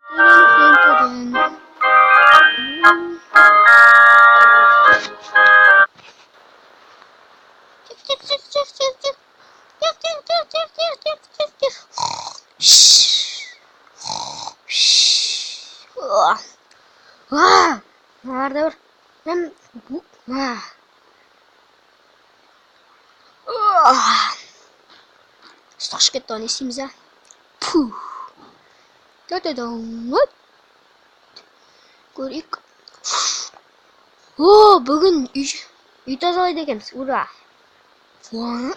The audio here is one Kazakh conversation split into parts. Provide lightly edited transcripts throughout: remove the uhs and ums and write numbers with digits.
Wah, nerede var? Ben bu Stars ketті не істейміз ә? Пух. Көрейік. О, бүгін үй тазалайды екенбіз. Ура! Мынаның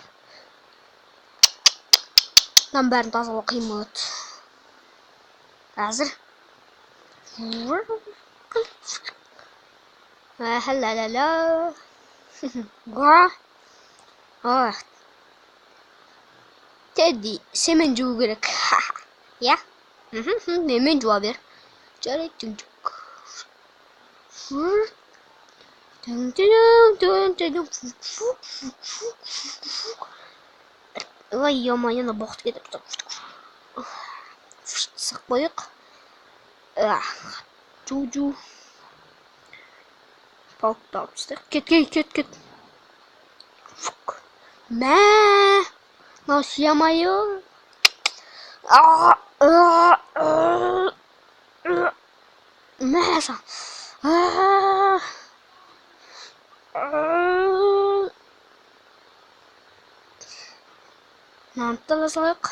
бәрін тазалау қиын болады. Қазір. Ла-ла-ла-ла. Teddy, semen жуу керек. Я? Менімен жуа бер. Жарайды, Ой, ё-моё, на боқыт кетіп тұр. Сық қойық. Жу. Пауықты алып тастайық. Кет. Мә! Мынау сиямайы. Мәса. Мынаны тазалайық.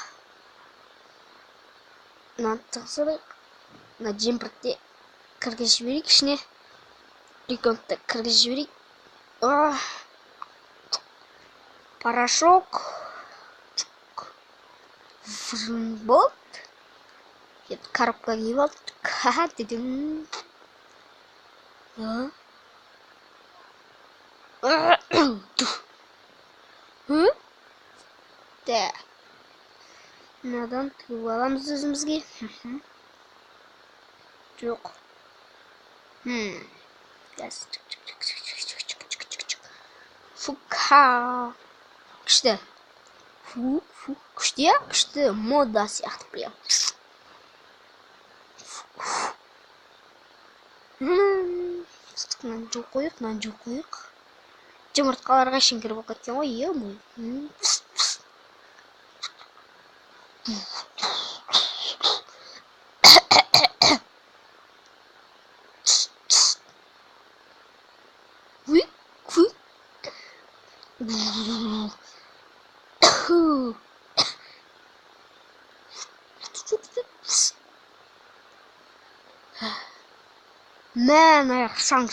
Мына жемпірді кіргізіп жіберейік ішіне. Реконтты кіргізіп жіберейік. Порошок. Болт. Коробка киіп алдық. Дедім. Так. Мынадан тығып аламыз өзімізге. Жоқ. Фука. Күшті. Күшті, я? Күшті. Мода сияқты прям. Мынаны жуып қойық. Жұмыртқаларға шеңгір болып кеткен ғой, е-мой. Мен аяқ шаң.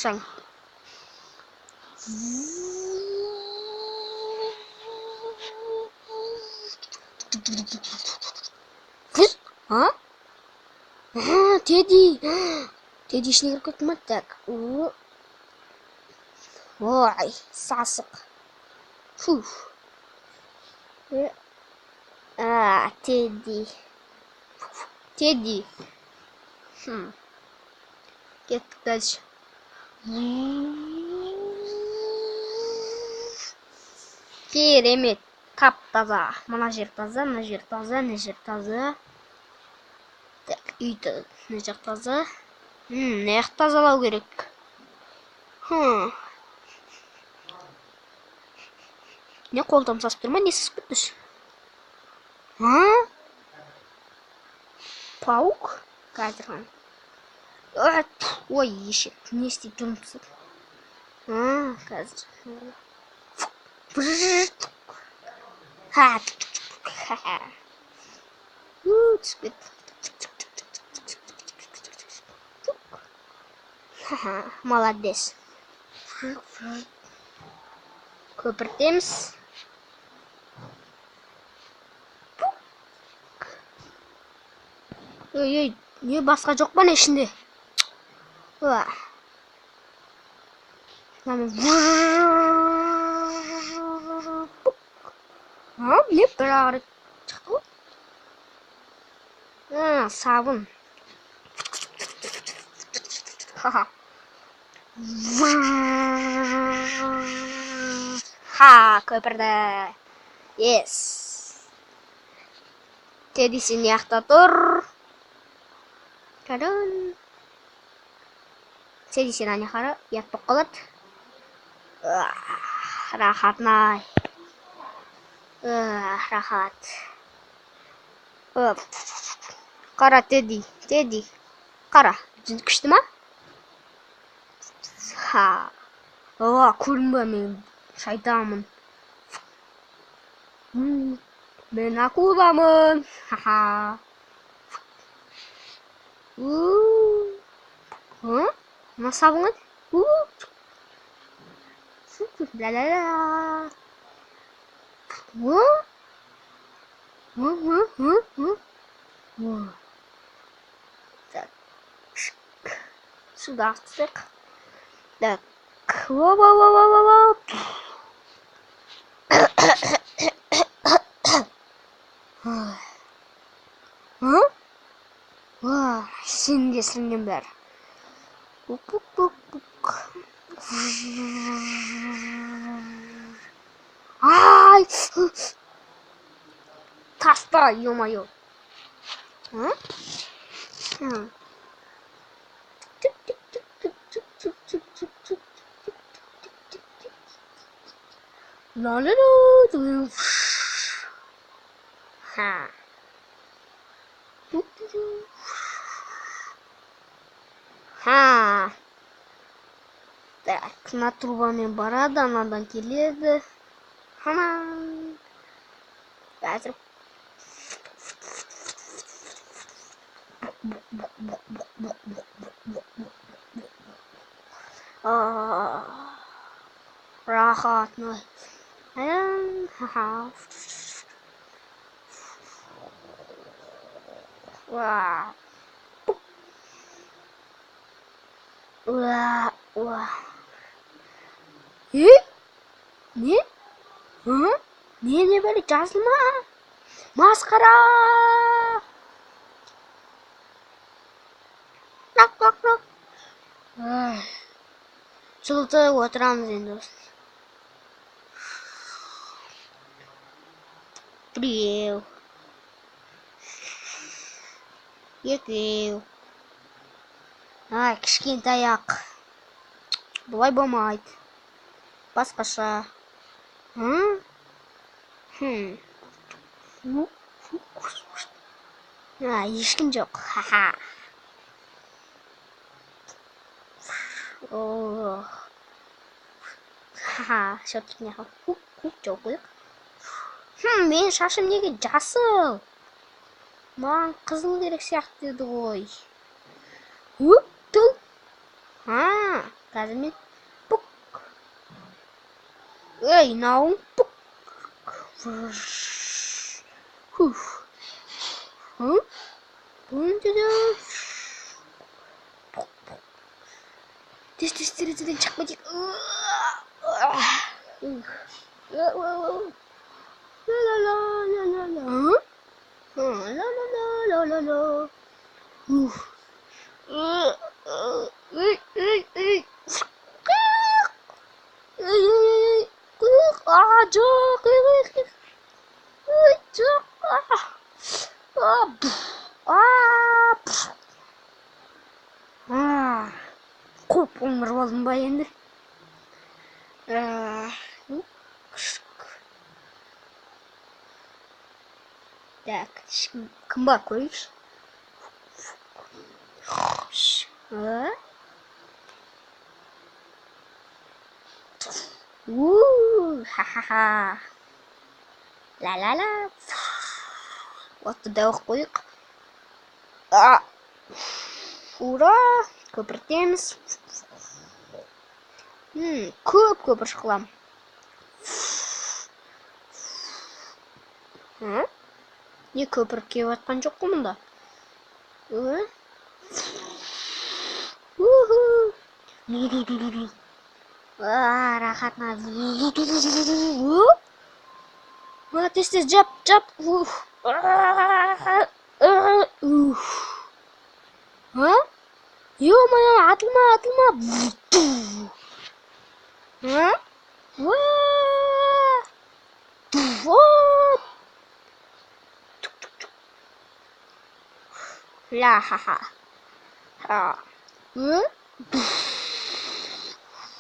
Тедdy ішіне кіріп кетті ма? Так. Ой, сасық. Тедdy. Кеттік дальше. Керемет. Тап-таза. Мына жер таза, мына жер таза. Так, үйді мына жақ таза. Мына жақ тазалау керек. Не қолдам сасып тұр ма? Не сасып кетті? Паук? Қазір. Ой, ешек. Не істейді жұмысы? Қазір. Түспет. Молодец. Көпіртеміз. Ой, не басқа жоқ па не ішінде? Не бір ағыры шықты ғой? Сабын. Көпірді. Yes. Тедdy сен яқта тұр. Kadang saya di sini hara ya pokoknya rahat nay rahat qara Teddy qara күшті ма көрінбе мен шайтанмын мен акуламын мына сабыңыз ля-ля-ля так сюда так так сен де сіңген бәрі ай таста ё-моё Так, на трубами барада, анадан келеді. Қазір. Рахатный. Не böyle жазылма масқара нақ жылытып отырамыз енді осыны біреу екеу кішкентай ақ бұлай болмайды басқаша ешкім жоқ шөптік неғыл жоқ қойық менің шашым неге жасыл маған қызыл керек сияқты еді ғой қазір мен пук мынауың пук терезеден шықпа дейік қуып омырып алдым ба енді так кім бар көрейікші ха-ха-ха ла-ла-ла отты да оқып қойық ура көпіртеміз көп көпір шықылам не көпір кеп атқан жоқ қой мұнда рахатна тез жап ё-моё атылма ля-ха-ха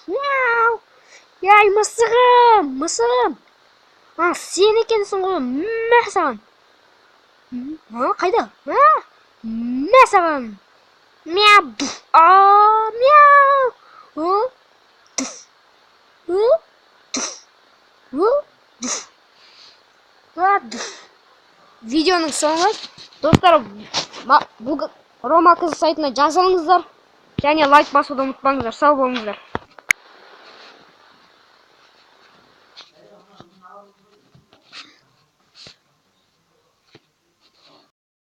Мяу. Яй, мысығым, мысығым. Сен екенсің ғой, мә саған. Қайда? Мә саған. Мяу. Мяу. Видеоның соңы. Достар, бұл Рома Кыз сайтына жазылыңыздар. Және лайк басуды ұмытпаңыздар. Сау болыңыздар.